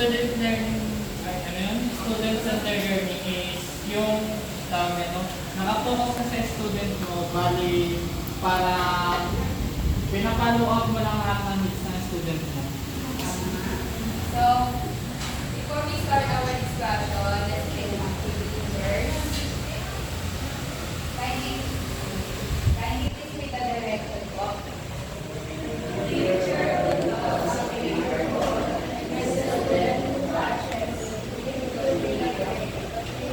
student learning, student-centered learning is yung nakafocus ka sa student mo, bali para pinapalo up mo lang lahat ng needs ng student mo. So, before we start our discussion, let's take an activity first. Kindly please make a directed walk. Teacher would love to be your role. Student watches.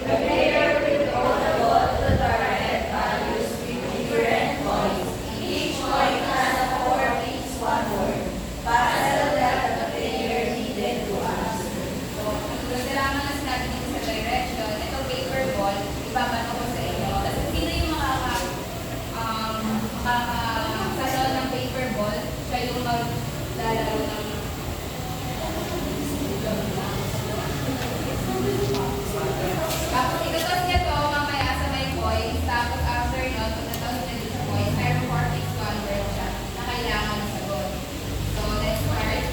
The player will throw the ball to the red values with different points. Each point has a 4 piece, 1 word. Puzzle that the player needed to answer. So, kailangan na sinabi dito sa direction, ito paper ball, ipapato ko sa inyo. Kasi sino yung makakasalo ng paper ball, siya yung maglalaro ng tapos itatos niya to mamaya sa may points. Tapos after nun, pag nataos niya dito sa points, mayroong 4 piece, 1 word siya na kailangan sagot. So, let's start.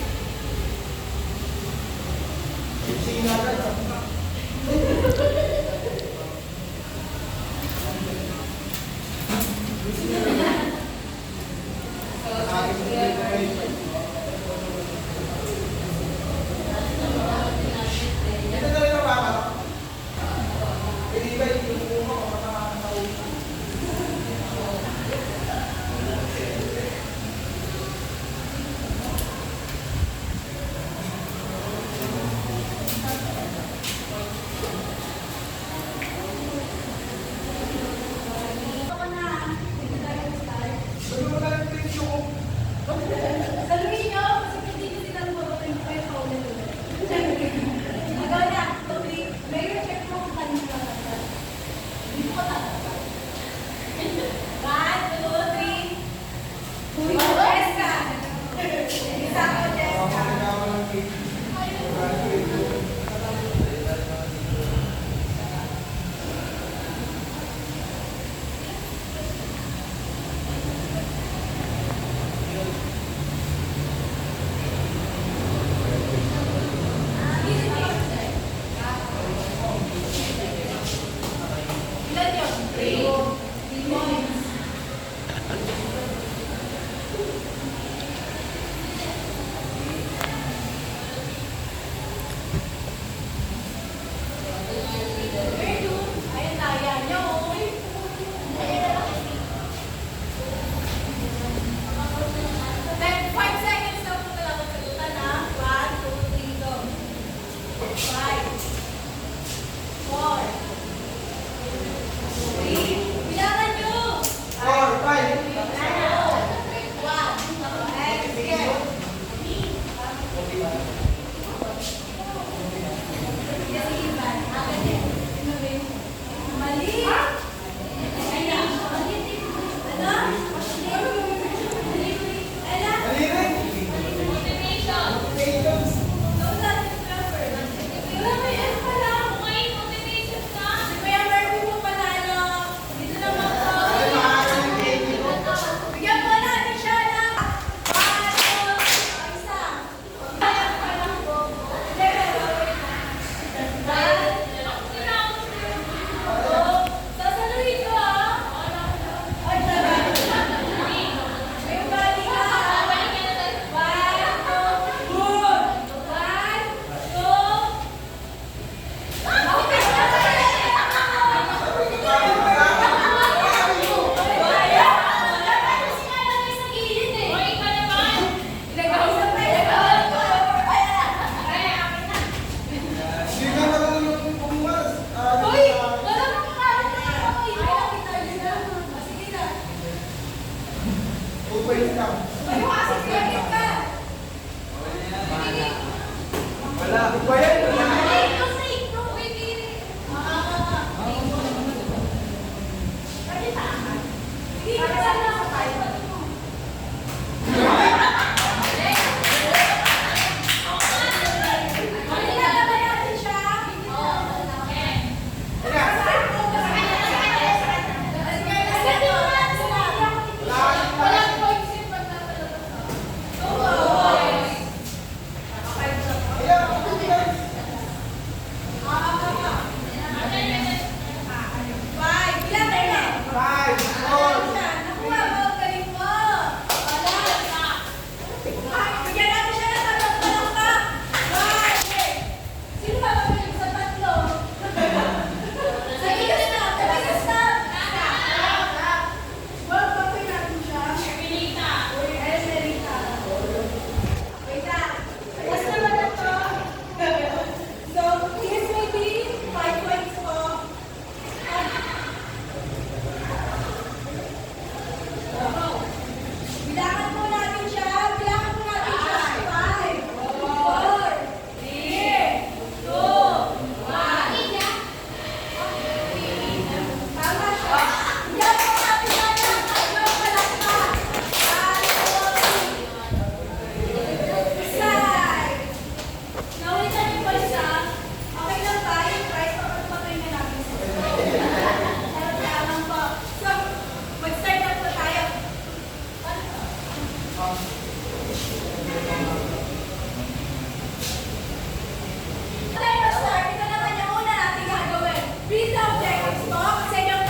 Okay, Pastor, ito naman yung una natin gagawin. Read the objectives po, kasi yung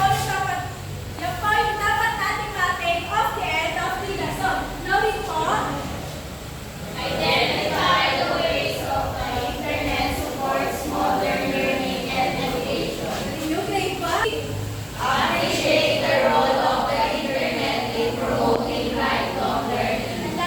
po yung dapat natin ma-take off the end of the lesson. Knowing po, identify the ways of the internet supports modern learning and education. Yung grade 5, appreciate the role of the internet in promoting lifelong learning. And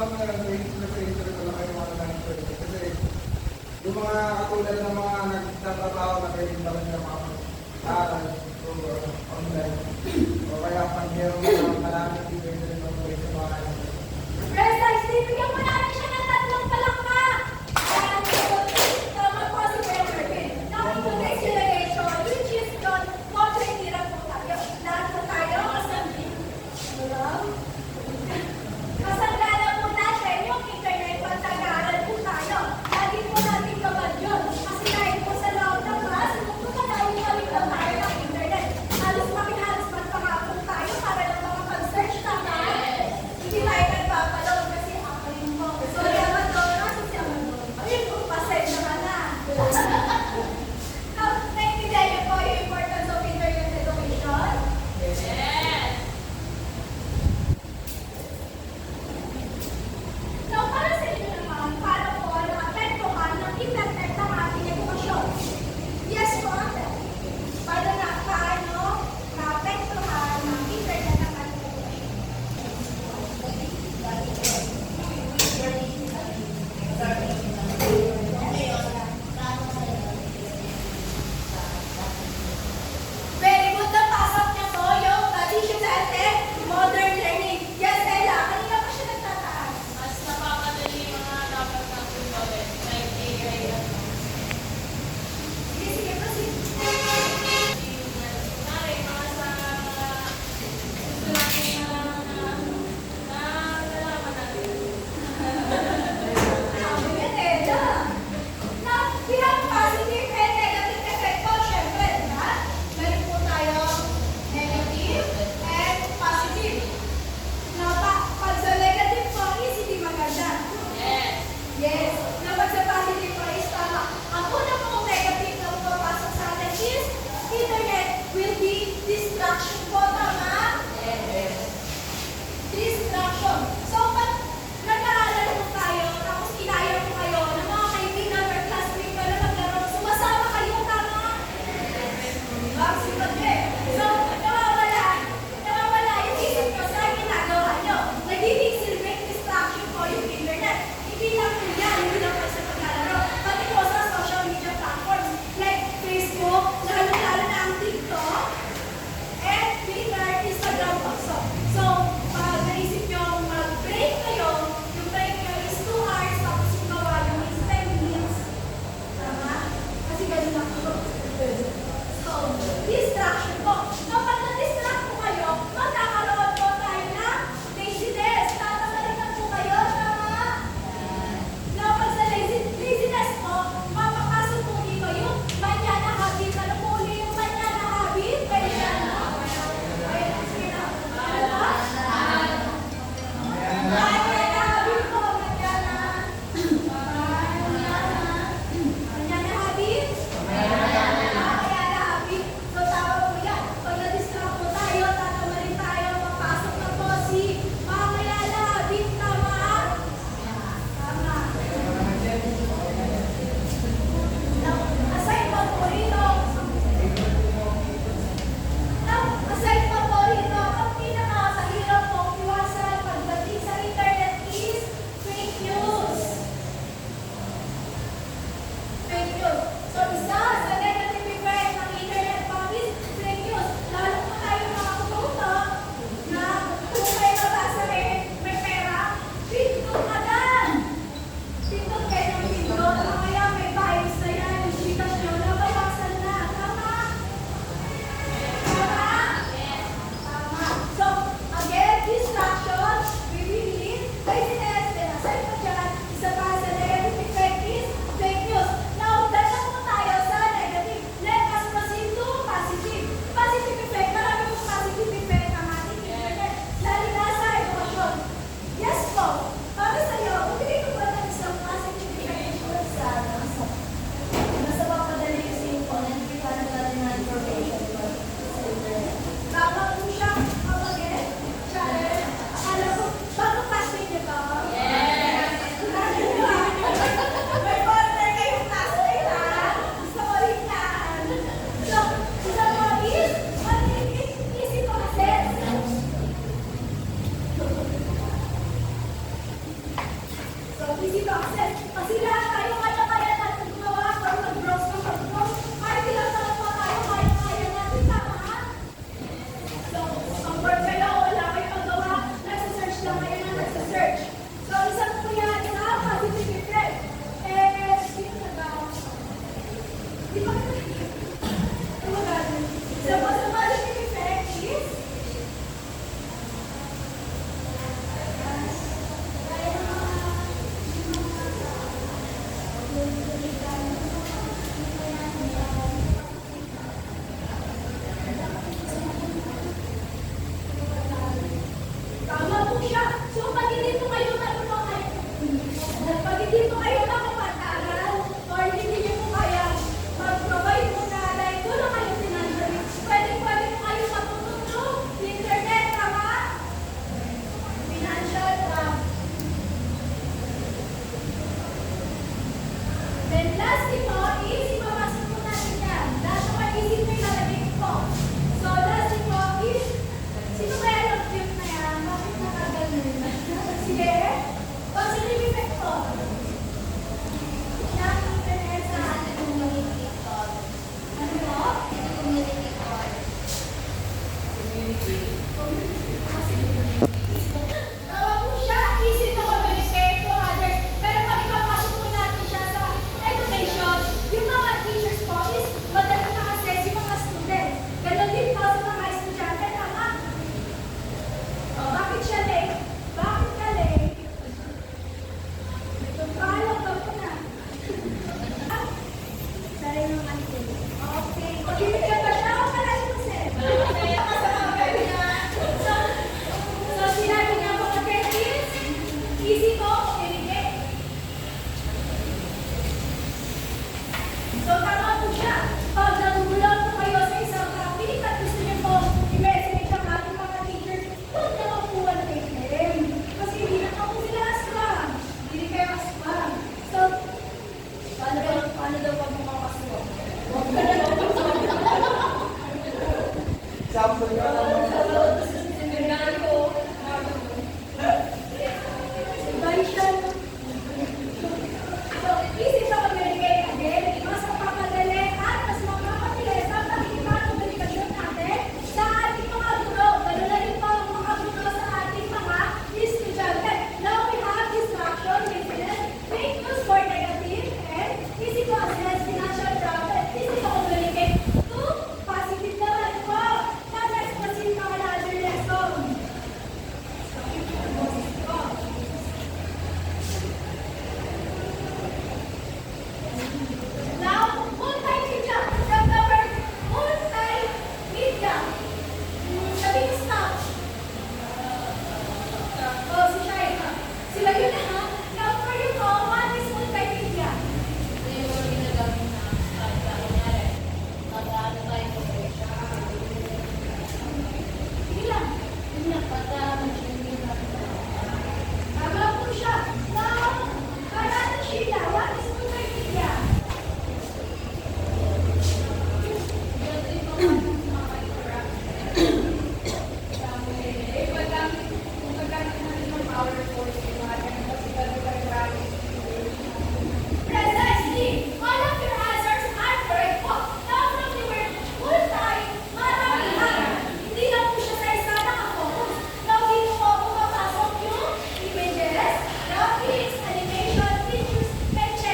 panahon ngayon, sa internet na kayo mga nag-internet. Kasi yung mga katulad ng mga nagtatrabaho na pwede ba nila makapag-aral o online. O kaya pag meron mga malamit, hindi pwede rin mag-uwi sa mga Precisely, bigyan mo namin siya ng tatlong palakpak. Tama po si Kuya Mervin. Now, into the acceleration, which is done, kontra-hirap po tayo. Lahat po tayo, kasanggi. Kasangala po natin yung internet pag nag-aaral po tayo. Lagi po natin gawin yun. Kasi dahil po sa loob ng class, magkakalayo kami lang tayo ng internet. Halos makihalos magpangapong tayo para lang makapag-search tayo. easy to access. Kasi lahat tayo kaya-kaya natin gumawa or mag-browse ng mag-browse. Kahit ilang taon pa tayo, kaya-kaya natin, tama ha? So, ang word kayo, wala kayong magawa, nasa-search lang kayo na nasa-search. So, isang po yan, isa, positive effect. Sino nag-aaw? Di ba kayo? Ano magaling? So, positive effect is tama po siya. So, pag hindi po kayo nakapag-aral or hindi niyo po kaya mag-provide po na like tulong kayo financially, pwede po kayo matutulong sa internet, tama? Financial Then lastly po is ipapasok po natin yan. Lahat ng mag-isip na ilalagay po. So lastly po is sino kaya nag-tip na yan? Bakit nakaganon? Sige. Positive effect po. Ng internet sa ating community call. Ano po? Community call. Tawa po siya. Easy to communicate to others. Pero pag ipapasok po natin siya sa education, yung mga teachers po is madali na-assess yung mga students. Ganon din po sa mga estudyante, tama? Bakit siya late? Bakit ka late? Paalog ka po na. Sorry naman po. Okay. Pag-ibigyan ba siya o palagi mo sir? So, sinabi niya po again is easy to communicate. So, tama po siya. Pag nagugulang po kayo sa isang topic at gusto niyo po i-message ang ating mga teachers, huwag na mapuwan kay them. Kasi hindi na po sila aswang. Hindi kayo aswang. So, paano daw pag makakaswang? Huwag ka na daw Sample ka lang. So, easy to communicate again. Mas mapapadali at mas mapapabilis ang pakikipag-komunikasyon natin sa ating mga guro. Ganoon na rin po ang mga guro sa ating mga estudyante. Now, we have distraction, laziness, fake news for negative, and easy to assess financial profit. Easy to communicate to positive naman po. Now, let's proceed to another lesson. Now, multimedia. From the word multimedia. Sabi ko stop. Oh, si Shai. Sila yun na ha. Now, for you po, what is multimedia? Ito yung mga ginagamit na kunyari, mag-ano tayo po. Sige lang. Yun nga, pagka mag-swimming na. Tama po siya. Now, para na Sheila, what is multimedia? Ito yung mga Precisely. All of your answers are correct po. Now, from the word multi, maramihan. Hindi lang po siya sa isa nakafocus. Now, dito po pumapasok yung images, graphics, animation, pictures, etc.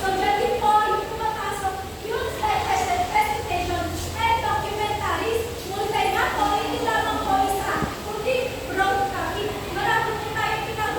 So, dyan din po yung pumapasok yung slide presentation and documentaries. Multi na po, hindi lamang po isa, kundi broad copy. Marami po tayong pinag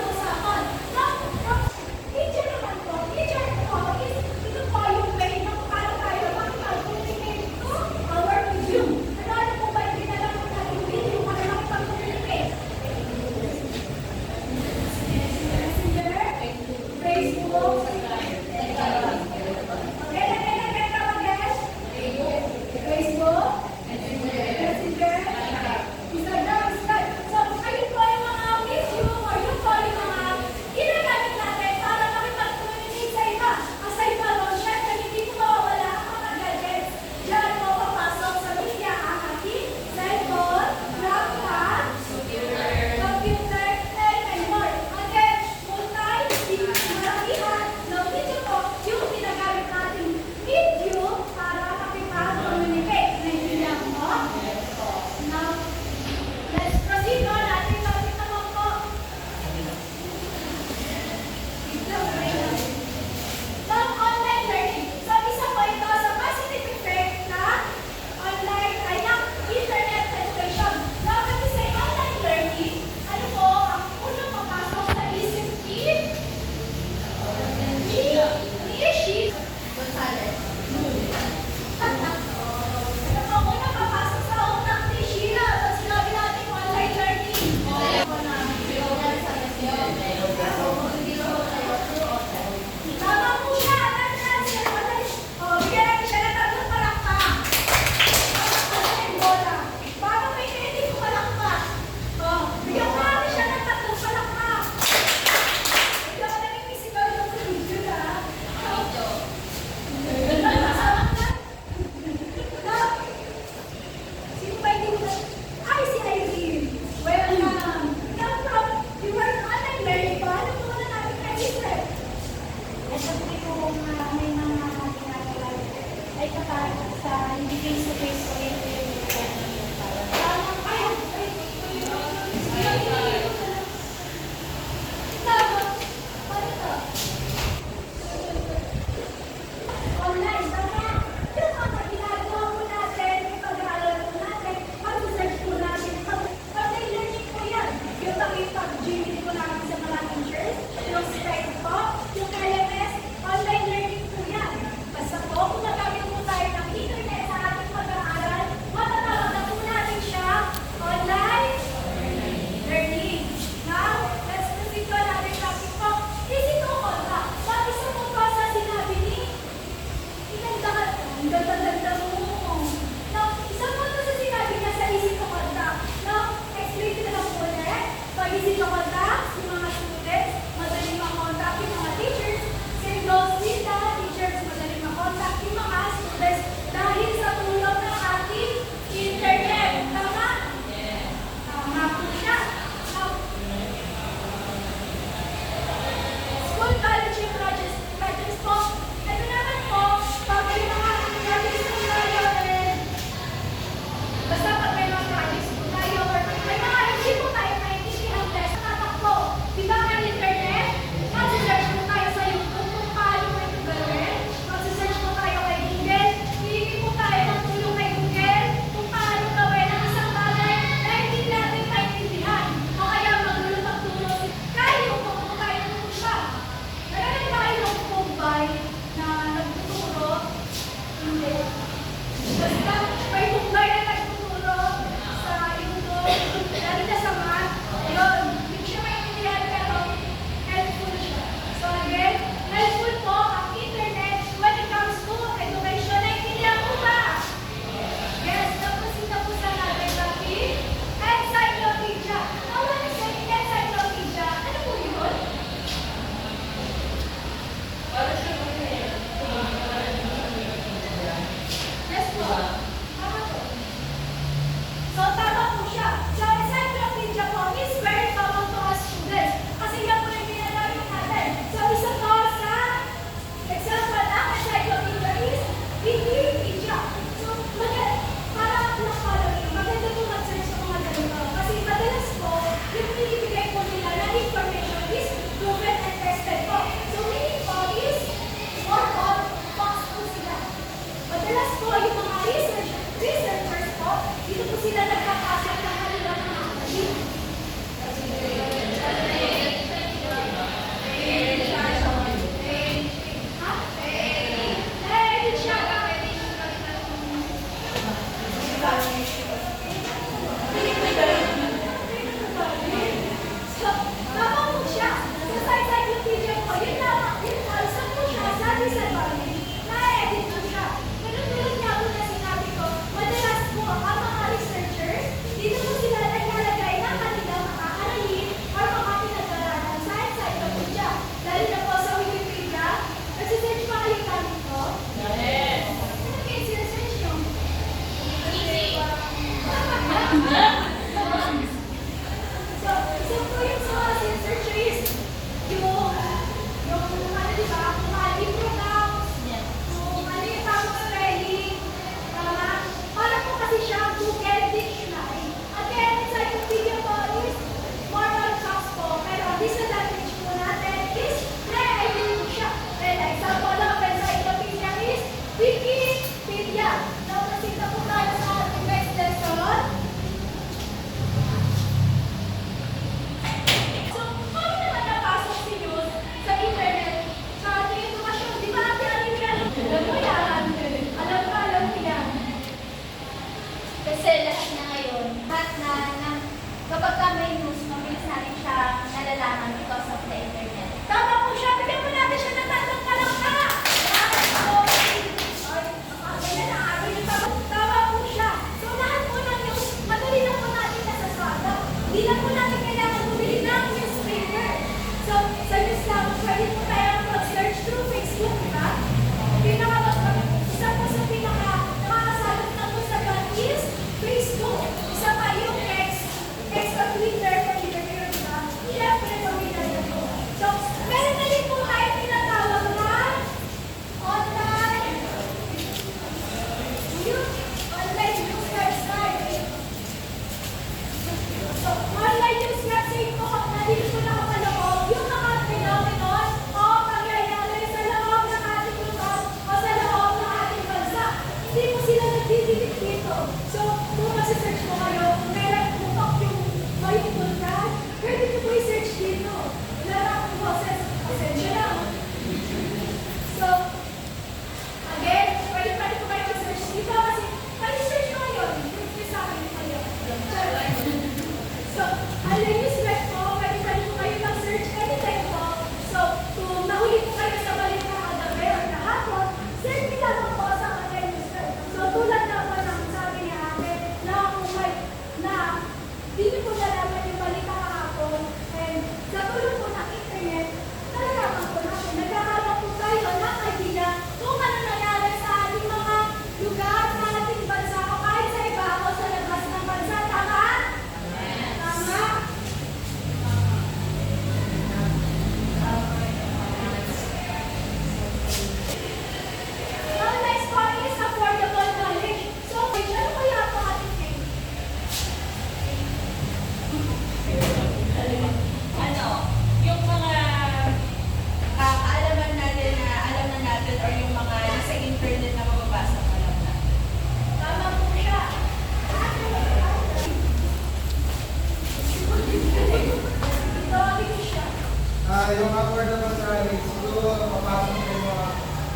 yung affordable price, siguro papasok sa mga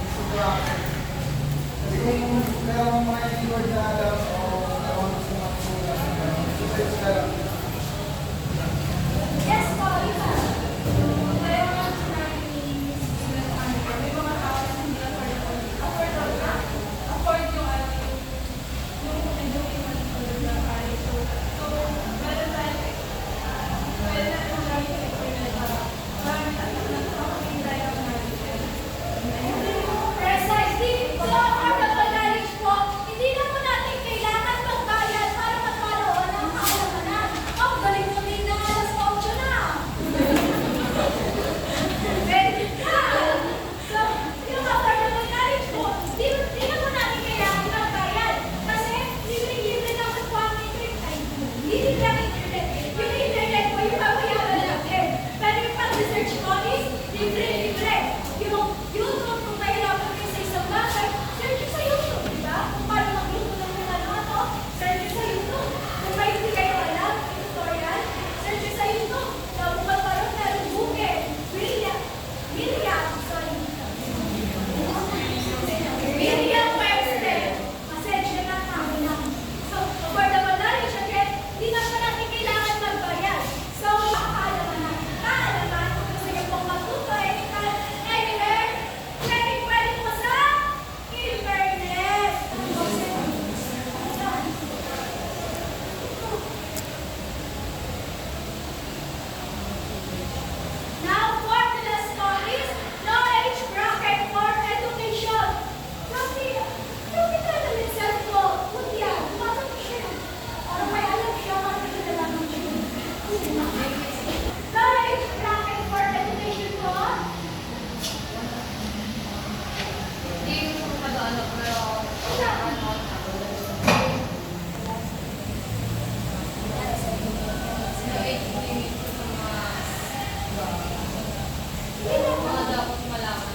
instruction. Kasi kung merong mga keyword na alam o merong gusto makasulat, search ka lang. Yes po, iba. Kaya nga sinabi ni Miss Alexander, may mga tao na hindi affordable. Affordable na? Afford yung yung education na kaya. So, meron tayo, pwede natin magamit yung experiment para marami tayo na makakita tayo ng knowledge. Precisely. So, affordable knowledge po, hindi na po natin kailangan magbayad para magkaroon ng kaalaman. Ang galing mo din na alas 8 na. Very good. So, yung affordable knowledge po, di na po natin kailangan magbayad. Kasi, libre-libre naman po ang internet. Ay, hindi lang internet. Yung internet po, yung babayaran natin. Pero yung pag-research po is libre-libre. Yung YouTube, kung mahirapan kayo sa isang bagay, search sa YouTube, di ba? Kung paano mag-YouTube ng mga ano, search sa YouTube. Kung may hindi kayo alam, may tutorial, search sa YouTube. So, bukod pa rin, meron Google, William Webster. Pasensya na kami lang. So, affordable knowledge, again, di na pa natin kailangan magbayad. So, kaalaman na. Kaalaman, kung gusto niyo pong matuto anytime, anywhere, pwede po sa internet. Now, for the last stories, knowledge bracket for education. Yung pinalamin sa ito, kundi yan, lumatang siya. Para may alam siya, makikita lang ng siya. Knowledge bracket for education po. Hindi yung madalo, pero mga dapat malaman.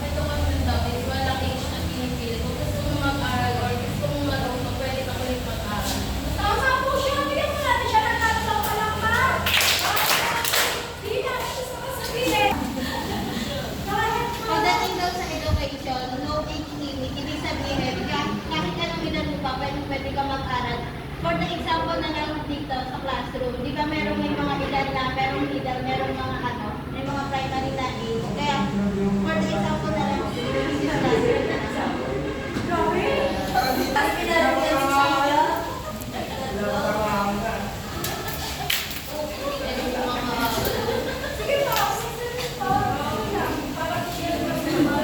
Ito kasi dati, walang age na pinipili. Kung gusto mo mag-aral or gusto mo marunong, pwede ka ulit mag-aral. Tama po siya. Bigyan mo natin siya ng tatlong palakpak. Hindi natin siya sasabihin. Go ahead po. Pagdating daw sa education, no age limit, ibig sabihin, kahit anong edad mo pa, pwede ka mag-aral. For the example na lang dito sa classroom, di ba merong may mga edad na, merong middle, merong mga ano, may mga primary na age. Kaya, for the example na lang, this classroom na lang. Grabe. Tapos pinarong yan sa inyo. Sige po. Sige po. Para share ko sa mga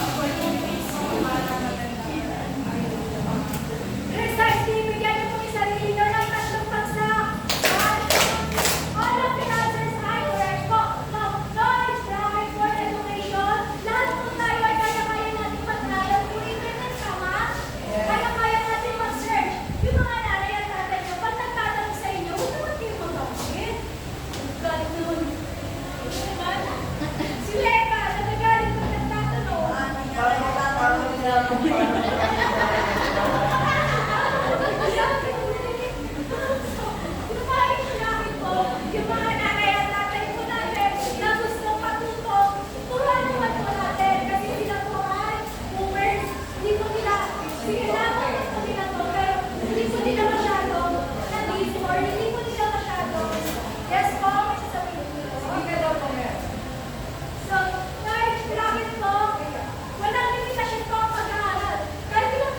opportunities para maganda. Precisely, bigyan niyo po yung sarili niyo ng tatlong bagsak. All of the answers are correct po. Now, knowledge bracket for education. Lahat po tayo ay kaya-kaya natin mag-aral through internet, tama? Kaya-kaya natin mag-search. Yung mga nanay at tatay niyo, pag nagtatanong sa inyo, huwag naman kayo mag-awit. Galit naman. Si Leka, nagagalit pag nagtatanong. Yung mga nanay at tatay po natin na gustong matuto, turuan naman po natin kasi sila po ay boomers. Hindi po nila, sige naman po nila to, pero hindi po nila masyado na-busy or hindi po nila masyado. Yes po, may sasabihin po. Sige daw po meron. So, knowledge bracket po, walang limitasyon po ang pag-aaral. Kahit ilang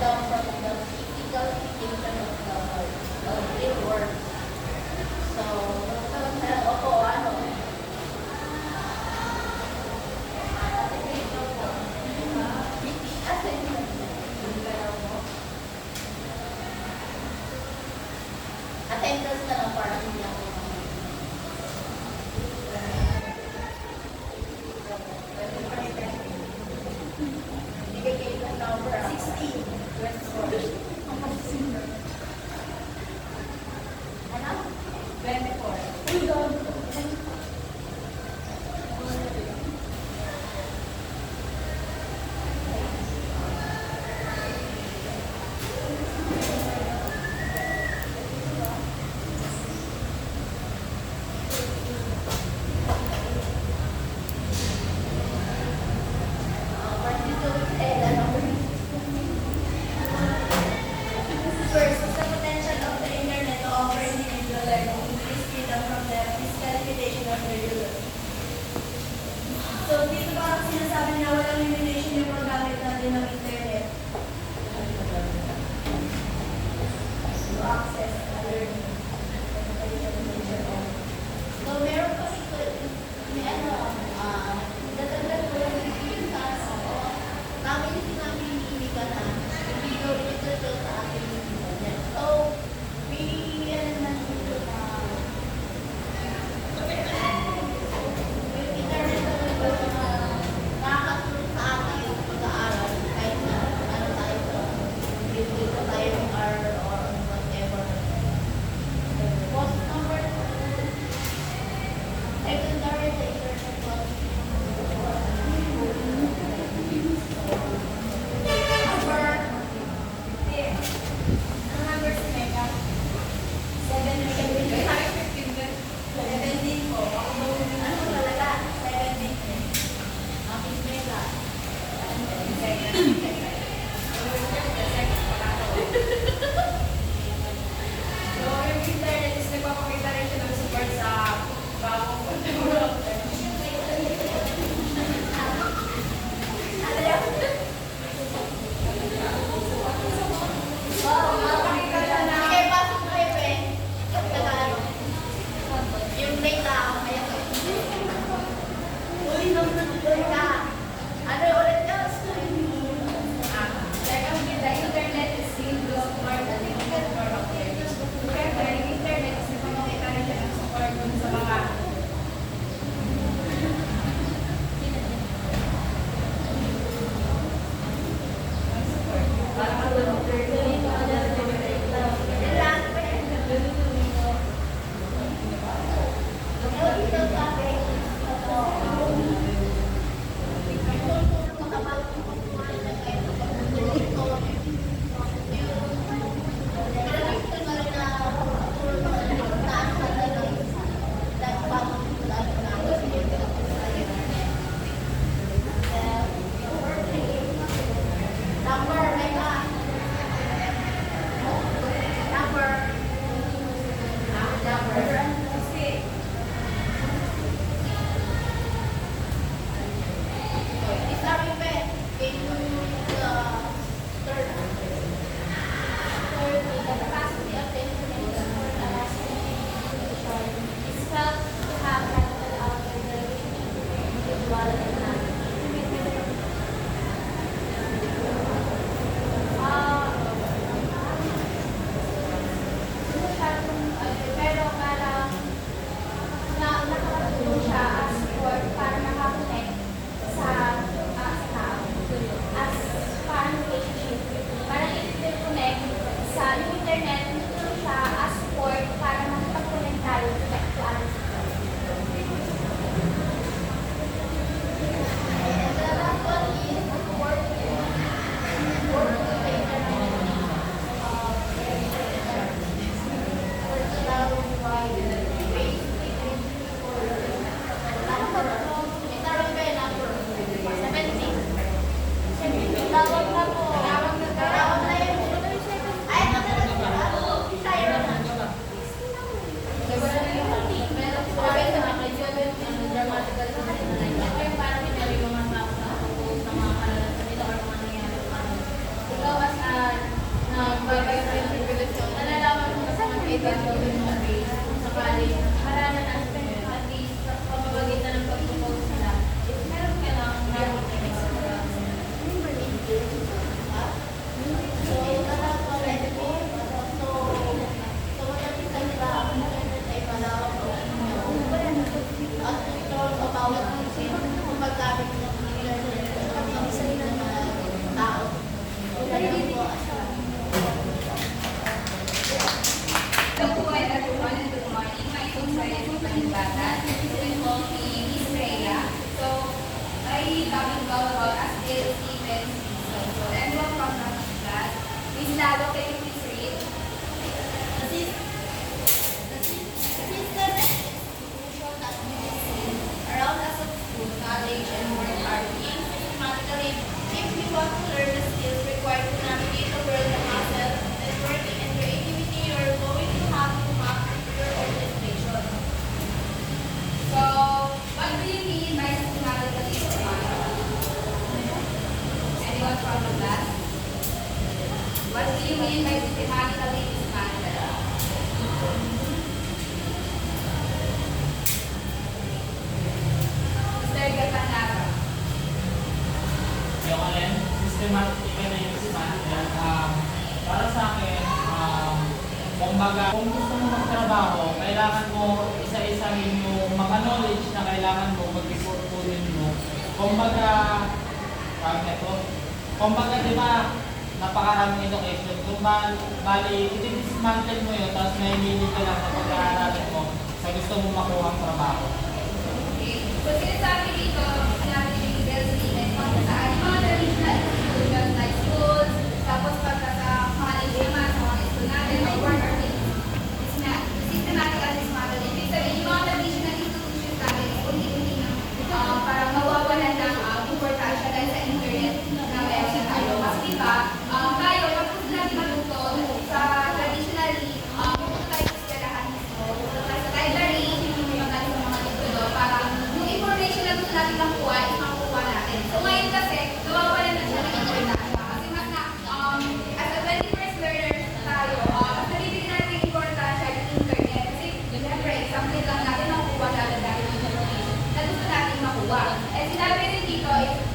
down from the physical limitation of real world. So, opo, ano? Attendance na lang para hindi ako. Ibigay ng number 16. Ano? 24. Uy, doon. First, is the potential of the internet to offer individual learning increased freedom from the physical limitation of regular. So, dito parang sinasabi na walang limitation yung paggamit natin ng internet. To access learning. So, meron kasi may ano, dadagdag ko lang yung sa namin sinabi ni ka na hindi daw ito sa akin yung internet. So, may ano naman dito na yung internet naman ito na nakakatulong sa atin yung pag-aaral kahit na ano mean by systematically dismantle? Mr. Gatanara. Yung alin, systematic na yung dismantle. Para sa akin, kumbaga, kung gusto mo magtrabaho, kailangan mo isa-isahin yung mga knowledge na kailangan mo mag-ipunin mo. Kumbaga, kumbaga, di ba, napakaraming education. Kung bali, i-dismantle mo yun, tapos may hindi ka lang sa pag-aaralin mo sa gusto mo makuha ang trabaho. Okay. So, sinasabi dito, sinabi ni Delcy, kung saan yung mga traditional institutions like schools, tapos pagka sa mga lima, sa mga school natin, may work or systematic dismantle. Ibig sabihin, yung mga traditional institutions natin, unti-unti na parang mawawalan ng importansya dahil sa internet na meron na tayo. Kasi diba, tayo, pag gusto natin matuto sa traditionally, pupunta tayo sa eskwelahan mismo, pupunta tayo sa library, pupunta tayo sa mga libro doon, para yung information na gusto natin nakuha, is makukuha natin. So ngayon kasi, nawawalan na siya ng importansya. Kasi mas na, as a 21st learner tayo, mas nabibigyan natin yung importansya yung internet. Kasi, siyempre, example lang natin, makukuha natin yung information na gusto natin makuha. And sinabi rin dito,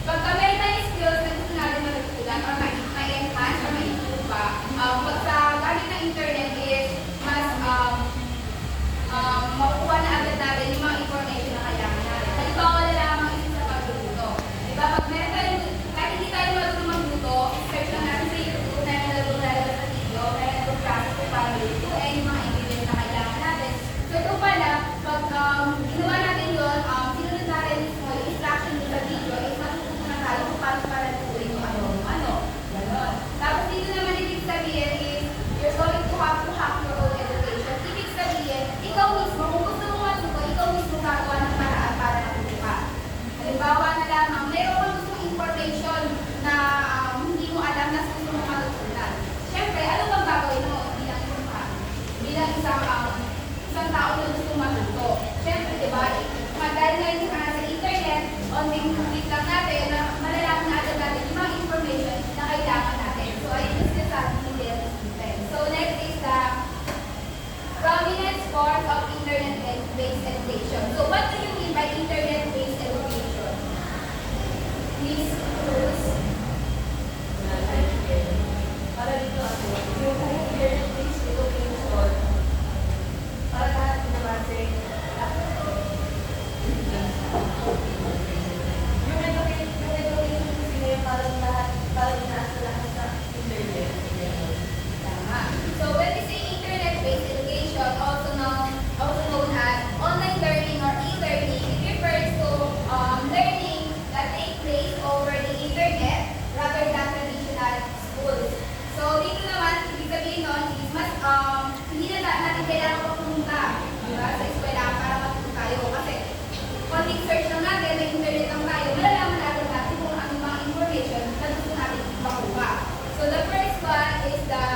pagka meron tayong skills na gusto natin matutunan or ma-enhance or ma-improve pa, pag sa gamit ng internet is mas makukuha na agad natin yung mga information na kailangan natin. Halimbawa na lamang isa sa pagluluto. Diba? Pag meron tayong, kahit hindi tayo marunong magluto, search lang natin sa YouTube kung tayo nalagong sa video, kaya nag-process kung paano lutuin yung mga ingredients na kailangan natin. So ito pala, pag ginawa natin yun, sinunod natin yung instruction sa video, is matutunan na tayo kung paano para lutuin yung ano. Ganon. Tapos dito naman ibig sabihin is, you're going to have to hack your own education. Ibig sabihin, ikaw mismo, kung gusto mo matuto, ikaw mismo gagawa ng paraan para matuto ka. Halimbawa na lamang, mayroon kang gustong information na hindi mo alam na gusto mo matutunan. Siyempre, ano bang gagawin mo bilang isang tao na gusto matuto? Siyempre, di ba, dahil ngayon sa internet, onting click lang natin na malalaman na agad natin yung mga information na kailangan natin. So, ayun yung sinasabi ni Delcy Stephen. So, next is the prominent forms of internet-based education. So, what do you mean by internet-based education? Please, Cruz. Para dito ako, yung internet-based education, para lahat nabase, yung education kasi parang lahat, parang nasa lahat sa internet. Tama. So, when we say internet-based education, also known as online learning or e-learning, it refers to learning that takes place over the internet rather than traditional schools. So, dito naman, ibig sabihin nun, is mas, hindi na natin kailangan pa pumunta, diba, sa eskwela para matuto tayo. Kasi, konting search lang natin, may internet lang tayo, malalaman natin natin kung ano mga information na gusto natin makuha. So, the first one is the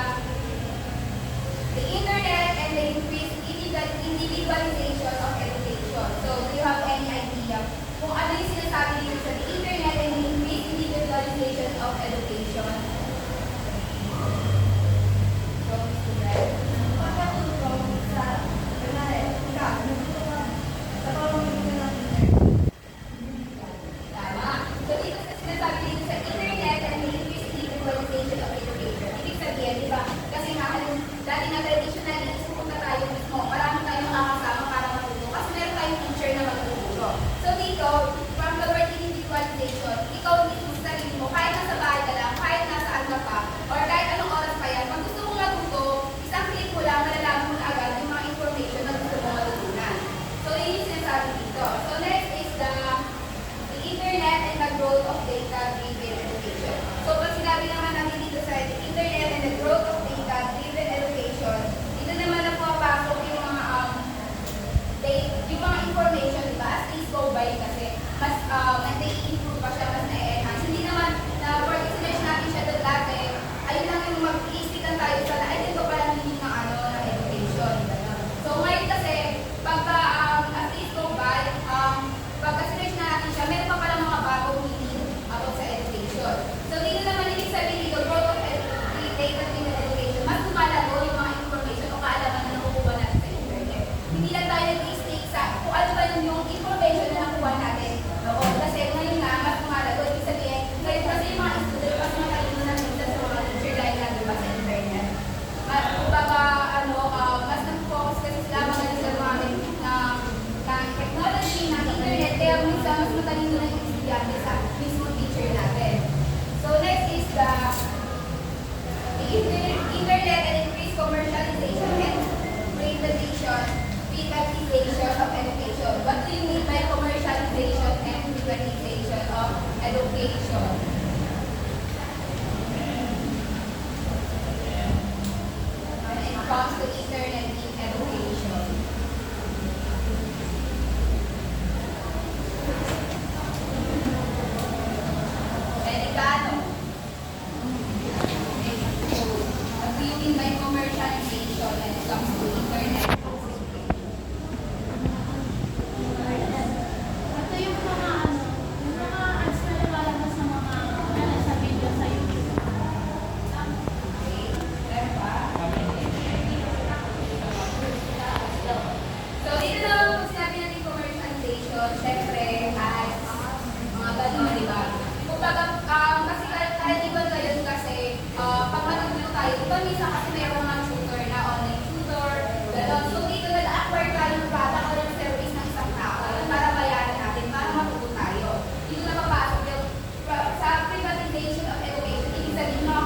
internet and the increased individualization of education. So, do you have any idea kung ano yung sinasabi dito sa the internet and the increased individualization of education? So, Mr. Brad. Pagkatulong sa tama. So, dito sa sinasabi dito sa internet and the increased individualization of education. Ibig sabihin, di ba? Kasi nga, dati na traditionally, pupunta tayo mismo. Marami tayong makakasama para matuto. Kasi meron tayong teacher na magtuturo. So, dito, from the word individualization, ikaw mismo sa sarili mo, kahit nasa bahay ka lang, kahit nasaan ka pa, or kahit anong oras pa yan, pag gusto mong matuto, isang click mo lang, malalaman mo na agad yung mga information na gusto mong matutunan. So, yun yung sinasabi dito. So, next is the internet and the growth of data-driven education. So, pag sinabi naman natin dito sa internet and the growth of data-driven education, comes to internet in education? Delikado. What do you mean by commercialization when it comes to internet? Ito yung mga ads na lumalabas sa mga sa video sa YouTube. Okay, meron pa? So, dito naman kung sinabi natin commercialization, syempre, ay mga gano'n, di ba? Kumbaga, kasi karaniwan ngayon kasi, pag matutulog tayo, di ba minsan kasi mayroong mga tutor na online tutor, gano'n. So, dito na-acquire tayo ng product o ng service ng isang tao para bayaran natin, para matuto tayo. Dito na papasok yung sa privatization of education, ibig sabihin mga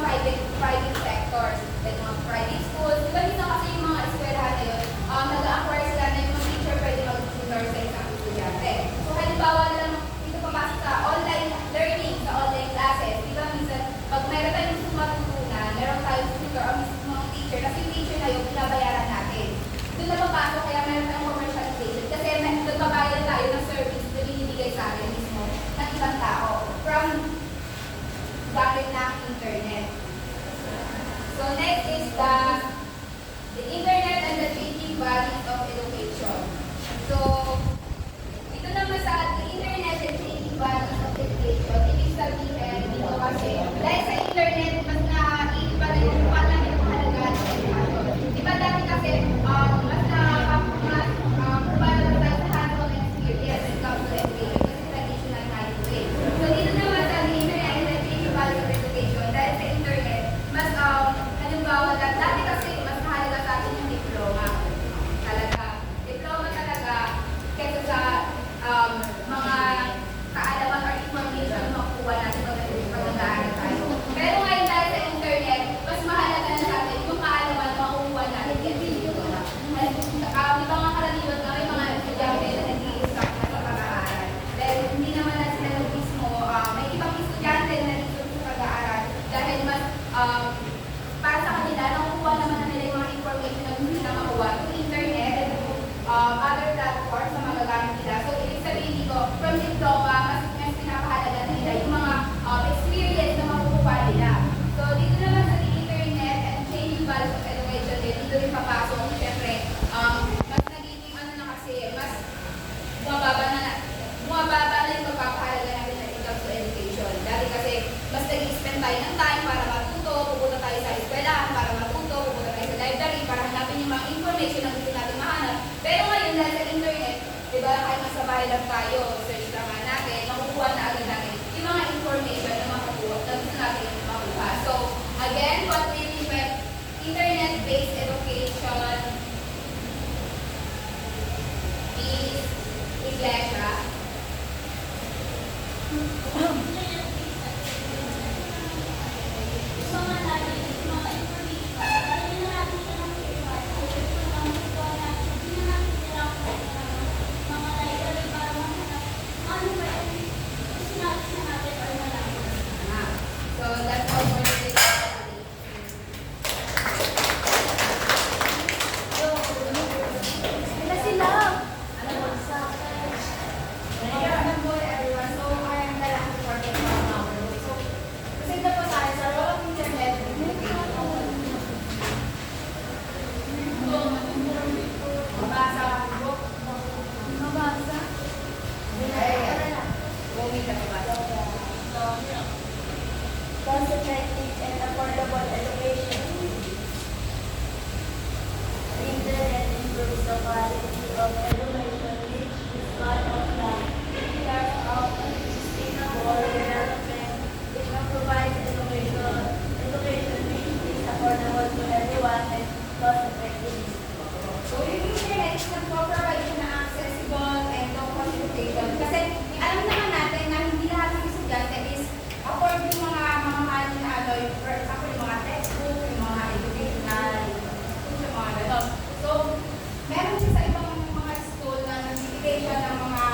private sectors, like mga private schools. Di ba minsan kasi yung mga eskwelahan na yun, nag-acquire sila na yung mga teacher pwede mag-tutor sa isang estudyante. So, halimbawa na lang, dito papasok sa online learning, sa online classes. Di ba minsan, pag meron tayong gusto matutunan, meron tayong tutor o mismo mga teacher, kasi yung teacher na yun, binabayaran natin. Doon na papasok, kaya meron tayong commercialization. Kasi nagbabayad tayo ng service na binibigay sa akin mismo ng ibang tao from gamit ng internet. So next is the internet and the changing values of education. So ito naman sa the internet and changing values of education, ibig sabihin dito kasi dahil sa internet mas naiiba na yung pangalagaan ng education. Diba dati kasi mas paano tayo sa hands-on experience when it comes to education kasi traditional na yung way. So dito naman sa the internet and the changing values of education, dahil sa internet mas halimbawa dati kasi mas mahalaga sa atin yung diploma. Diploma talaga kaysa sa mga kaalaman or information na makukuha natin pag nag-aaral tayo. Pero ngayon dahil sa internet, mas mahalaga na sa atin yung kaalaman na makukuha natin kaysa yung diploma. Di ba mga karaniwan na may mga estudyante na nag-i-stop na sa pag-aaral. Dahil hindi naman na sila mismo, may ibang estudyante na nag-i-stop sa pag-aaral dahil mas para sa kanila, nakukuha naman na nila yung mga information na gusto nila makuha through internet and other platforms na magagamit nila. So, ibig sabihin dito, from diploma, mas pinapahalaga nila yung mga experience na makukuha nila. So, dito naman sa internet and changing values of education, dito rin papasok, syempre, mas nagiging kasi, mas bumababa na yung pagpapahalaga natin na it comes to education. Dati kasi, mas nag-spend tayo ng time para matuto, pupunta tayo sa eskwelahan para matuto, pupunta tayo sa library para hanapin yung mga information na gusto natin mahanap. Pero ngayon, dahil sa internet, di ba, kahit nasa bahay lang tayo, search lang natin, makukuha na agad natin yung mga information na makukuha, na gusto natin makuha. So, again, what we mean by internet-based education is iglesia. So that's all for today. Everyone. So I am the last reporter from our group. So kasi ito po tayo sa role of internet mabasa ang book. Mabasa? Bumi ka mabasa. Cost-effective and affordable education. The internet improves the quality of education, which is one of the pillars of sustainable development. It provides education which is affordable to everyone and cost-effective. So yung internet is nagpo-provide siya na accessible and low-cost education. Kasi alam naman natin na hindi lahat ng estudyante is afford yung mga mamamahal na for example, yung mga textbook, yung mga educational, yung mga gano'n. So, meron siya sa ibang mga school na nagbibigay siya ng mga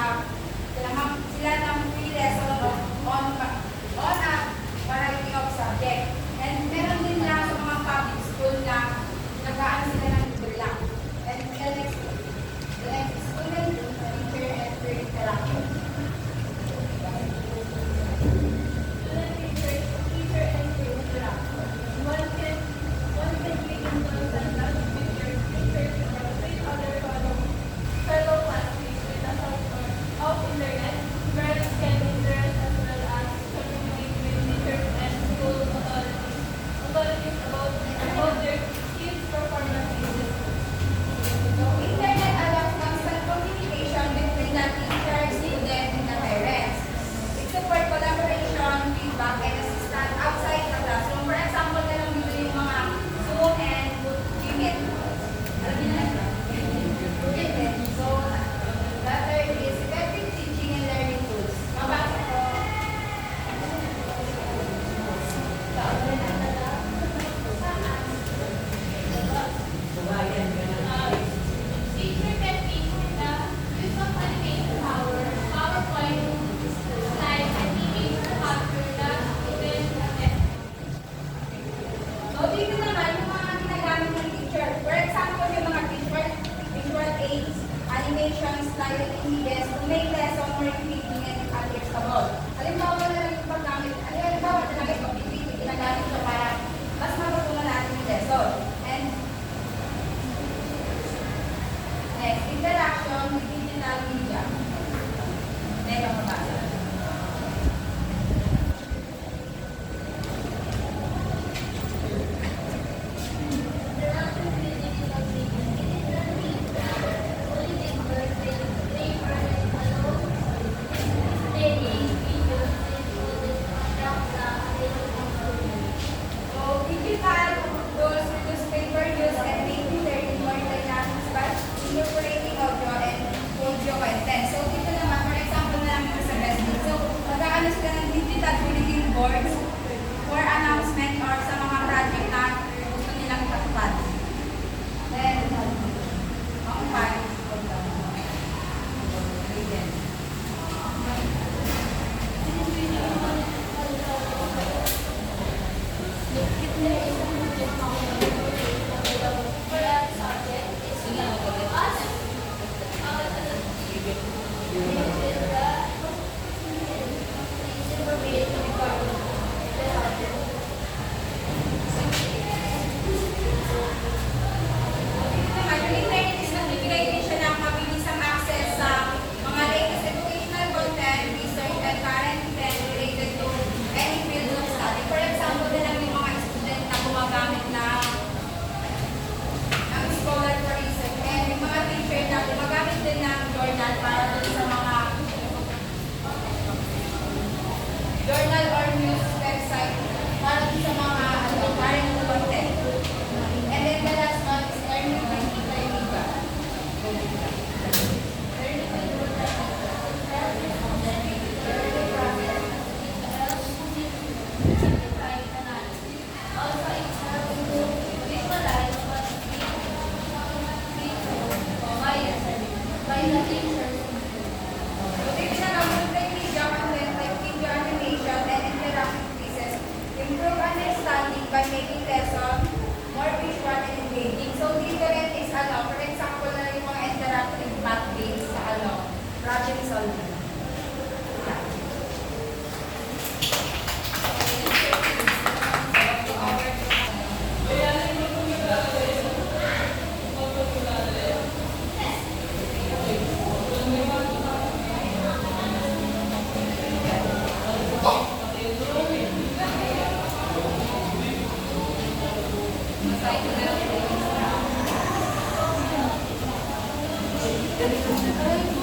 sila ng free lesson on a variety of subject. And meron din lang sa mga public school na nag-aan sila needed to make lesson more engaging and understandable. Halimbawa na lang yung paggamit, halimbawa talaga yung activity, ginagamit siya para mas matutunan natin yung lesson. And next, interaction with digital media. Next, ang mabasa. So, digital tools reduce paper use and make learning more dynamic by incorporating audio and audio content. So, dito naman, for example na lang dito sa Bestie. So, mag-aano sila ng digital bulletin boards for announcement or sa mga project na gusto nilang ipatupad. Then, ang five, Yung internet is nagbibigay din siya ng mabilisang access sa mga latest educational content, research, and current events related to any field of study. For example, na lang yung mga student na gumagamit ng scholar for research, and yung mga teacher na gumagamit din ng journal para dun sa mga journal or news website para dun sa mga current content. And then the last one is learning by media. So, dito na lang, multimedia content like video animation and interactive pieces improve understanding by making lesson more visual and engaging. So, dito rin is for example na yung mga interactive math games sa problem solving. Thank you.